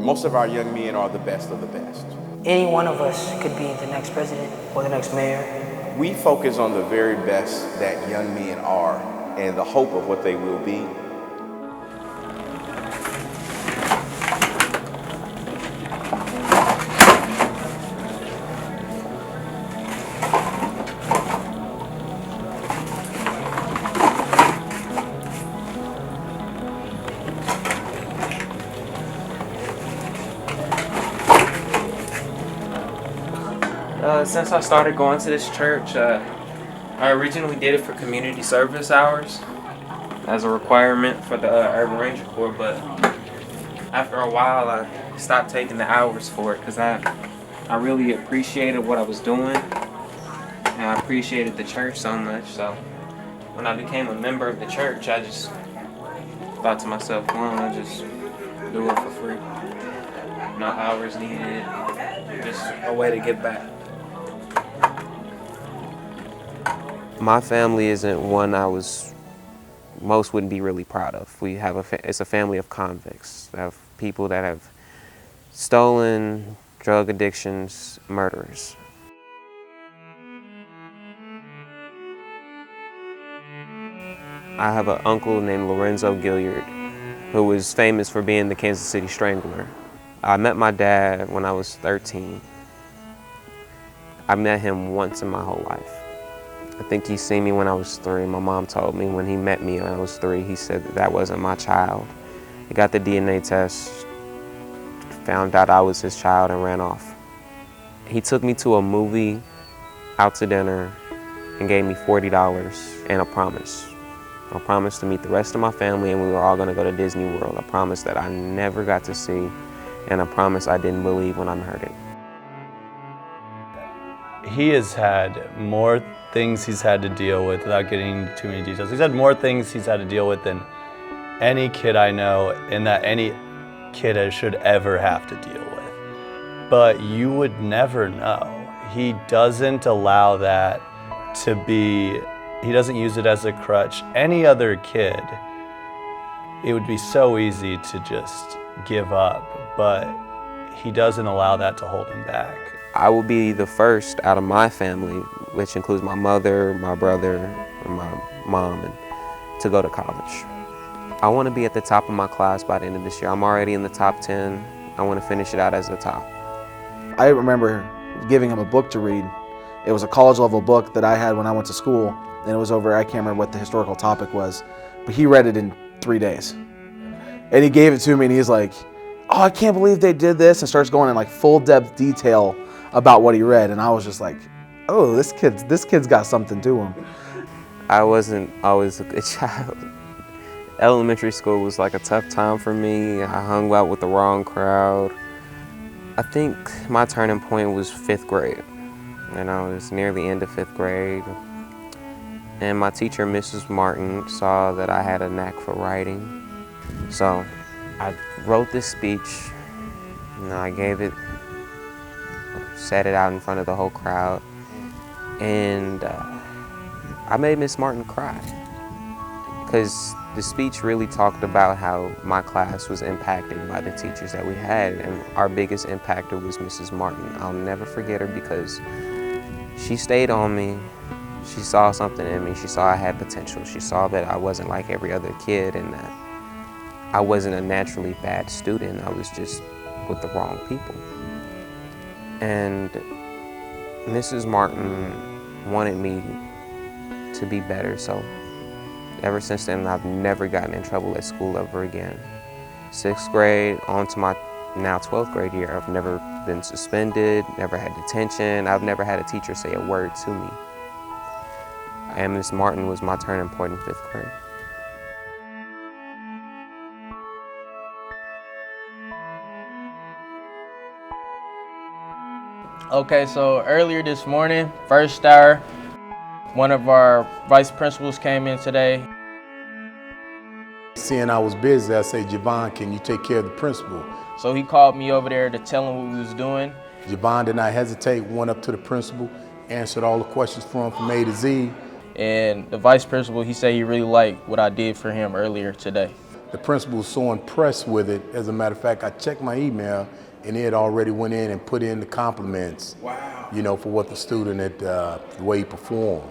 Most of our young men are the best of the best. Any one of us could be the next president or the next mayor. We focus on the very best that young men are and the hope of what they will be. Since I started going to this church, I originally did it for community service hours as a requirement for the Urban Ranger Corps, but after a while I stopped taking the hours for it because I really appreciated what I was doing and I appreciated the church so much. So when I became a member of the church, I just thought to myself, why don't I just do it for free? No hours needed, just a way to give back. My family isn't one most wouldn't be really proud of. We have it's a family of convicts. We have people that have stolen, drug addictions, murderers. I have an uncle named Lorenzo Gilliard, who was famous for being the Kansas City Strangler. I met my dad when I was 13. I met him once in my whole life. I think he seen me when I was 3. My mom told me when he met me when I was 3, he said that wasn't my child. He got the DNA test, found out I was his child, and ran off. He took me to a movie, out to dinner, and gave me $40 and a promise. I promised to meet the rest of my family and we were all gonna go to Disney World. I promised that I never got to see, and I promised I didn't believe when I heard it. He has had more things he's had to deal with without getting into too many details. He's had more things he's had to deal with than any kid I know and that any kid should ever have to deal with. But you would never know. He doesn't allow that to be, he doesn't use it as a crutch. Any other kid, it would be so easy to just give up, but he doesn't allow that to hold him back. I will be the first out of my family, which includes my mother, my brother, and my mom, to go to college. I want to be at the top of my class by the end of this year. I'm already in the top 10. I want to finish it out as the top. I remember giving him a book to read. It was a college level book that I had when I went to school, and it was over, I can't remember what the historical topic was, but he read it in 3 days. And he gave it to me and he's like, oh, I can't believe they did this, and starts going in like full depth detail about what he read, and I was just like, oh, this kid's got something to him. I wasn't always a good child. Elementary school was like a tough time for me. I hung out with the wrong crowd. I think my turning point was 5th grade. And I was near the end of 5th grade. And my teacher, Mrs. Martin, saw that I had a knack for writing. So I wrote this speech, and I gave it, said it out in front of the whole crowd, and I made Miss Martin cry because the speech really talked about how my class was impacted by the teachers that we had, and our biggest impactor was Mrs. Martin. I'll never forget her because she stayed on me. She saw something in me. She saw I had potential. She saw that I wasn't like every other kid and that I wasn't a naturally bad student. I was just with the wrong people. And Mrs. Martin wanted me to be better, so ever since then I've never gotten in trouble at school ever again. 6th grade on to my now 12th grade year, I've never been suspended, never had detention, I've never had a teacher say a word to me. And Miss Martin was my turning point in 5th grade. Okay, so earlier this morning, first hour, one of our vice principals came in today. Seeing I was busy, I said, Javon, can you take care of the principal? So he called me over there to tell him what we was doing. Javon did not hesitate, went up to the principal, answered all the questions for him from A to Z. And the vice principal, he said he really liked what I did for him earlier today. the principal was so impressed with it. As a matter of fact, I checked my email and it already went in and put in the compliments, you know, for what the student had, the way he performed.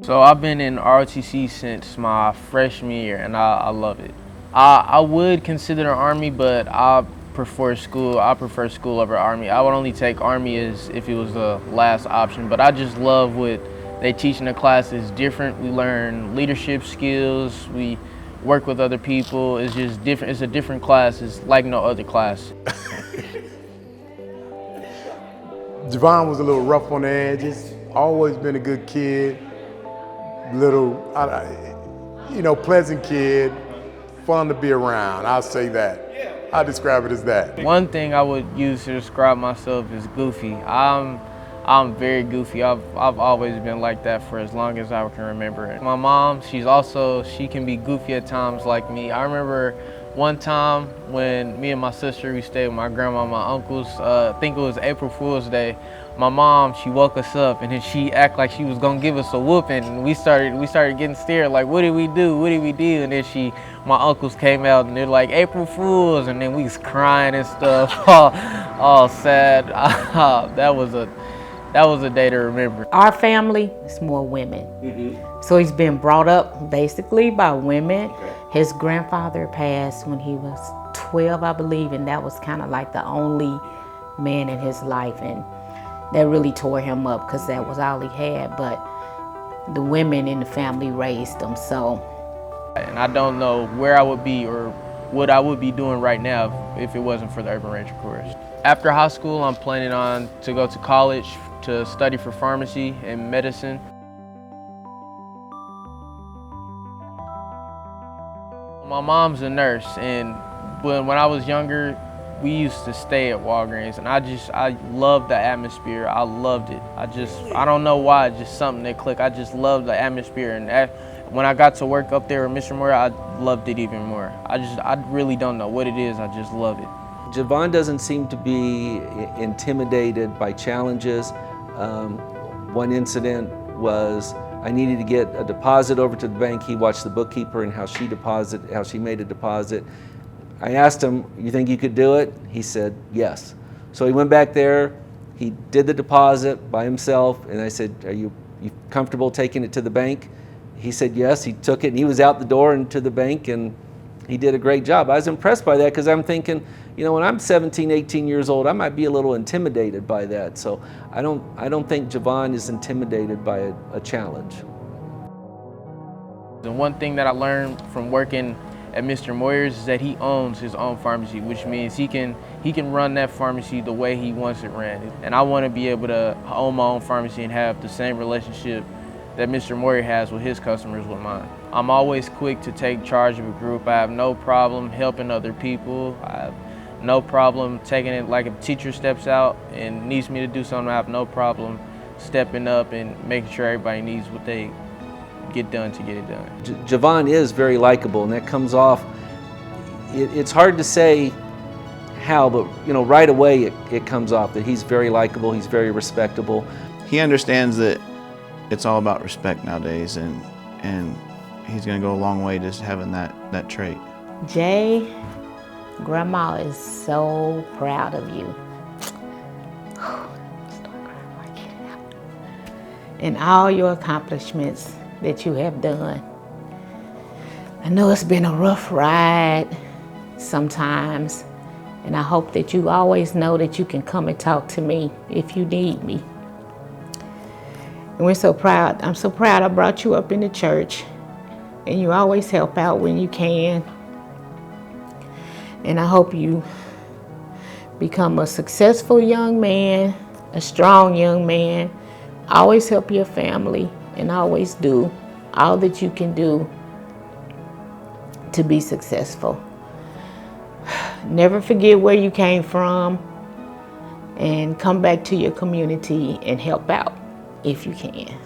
So I've been in ROTC since my freshman year, and I love it. I would consider the Army, but I prefer school. I prefer school over Army. I would only take Army as if it was the last option, but I just love what they teach in the class. It's different. We learn leadership skills. We work with other people. It's just different. It's a different class. It's like no other class. Javon was a little rough on the edges. Always been a good kid. Little, you know, pleasant kid, fun to be around. I'll say that. I'll describe it as that. One thing I would use to describe myself is goofy. I'm very goofy. I've always been like that for as long as I can remember. My mom, she can be goofy at times like me. I remember one time when me and my sister, we stayed with my grandma and my uncles. I think it was April Fool's Day. My mom, she woke us up and then she acted like she was gonna give us a whooping, and we started getting scared, like, what did we do? What did we do? And then my uncles came out and they're like, April Fools, and then we was crying and stuff, all sad. That was a day to remember. Our family is more women. So he's been brought up basically by women. His grandfather passed when he was 12, I believe, and that was kind of like the only man in his life, and that really tore him up because that was all he had. But the women in the family raised him, so. And I don't know where I would be or what I would be doing right now if it wasn't for the Urban Ranger course. After high school, I'm planning on to go to college to study for pharmacy and medicine. My mom's a nurse, and when I was younger, we used to stay at Walgreens, and I loved the atmosphere. I loved it. I don't know why, just something that clicked. I just loved the atmosphere, and when I got to work up there with Mr. Moore, I loved it even more. I really don't know what it is, I just love it. Javon doesn't seem to be intimidated by challenges. One incident was I needed to get a deposit over to the bank. He watched the bookkeeper and how she made a deposit. I asked him, you think you could do it? He said, yes. So he went back there, he did the deposit by himself, and I said, are you comfortable taking it to the bank? He said yes. He took it and he was out the door and to the bank, and he did a great job. I was impressed by that because I'm thinking, you know, when I'm 17, 18 years old, I might be a little intimidated by that. So I don't think Javon is intimidated by a challenge. The one thing that I learned from working at Mr. Moyer's is that he owns his own pharmacy, which means he can run that pharmacy the way he wants it ran. And I want to be able to own my own pharmacy and have the same relationship that Mr. Moyer has with his customers with mine. I'm always quick to take charge of a group. I have no problem helping other people. I have no problem taking it, like if a teacher steps out and needs me to do something, I have no problem stepping up and making sure everybody needs what they get done to get it done. Javon is very likable, and that comes off. It's hard to say how, but you know, right away it comes off that he's very likable, he's very respectable. He understands that it's all about respect nowadays, and he's going to go a long way just having that trait. Jay, Grandma is so proud of you. And all your accomplishments that you have done. I know it's been a rough ride sometimes, and I hope that you always know that you can come and talk to me if you need me. And we're so proud. I'm so proud I brought you up in the church, and you always help out when you can. And I hope you become a successful young man, a strong young man. Always help your family, and always do all that you can do to be successful. Never forget where you came from, and come back to your community and help out if you can.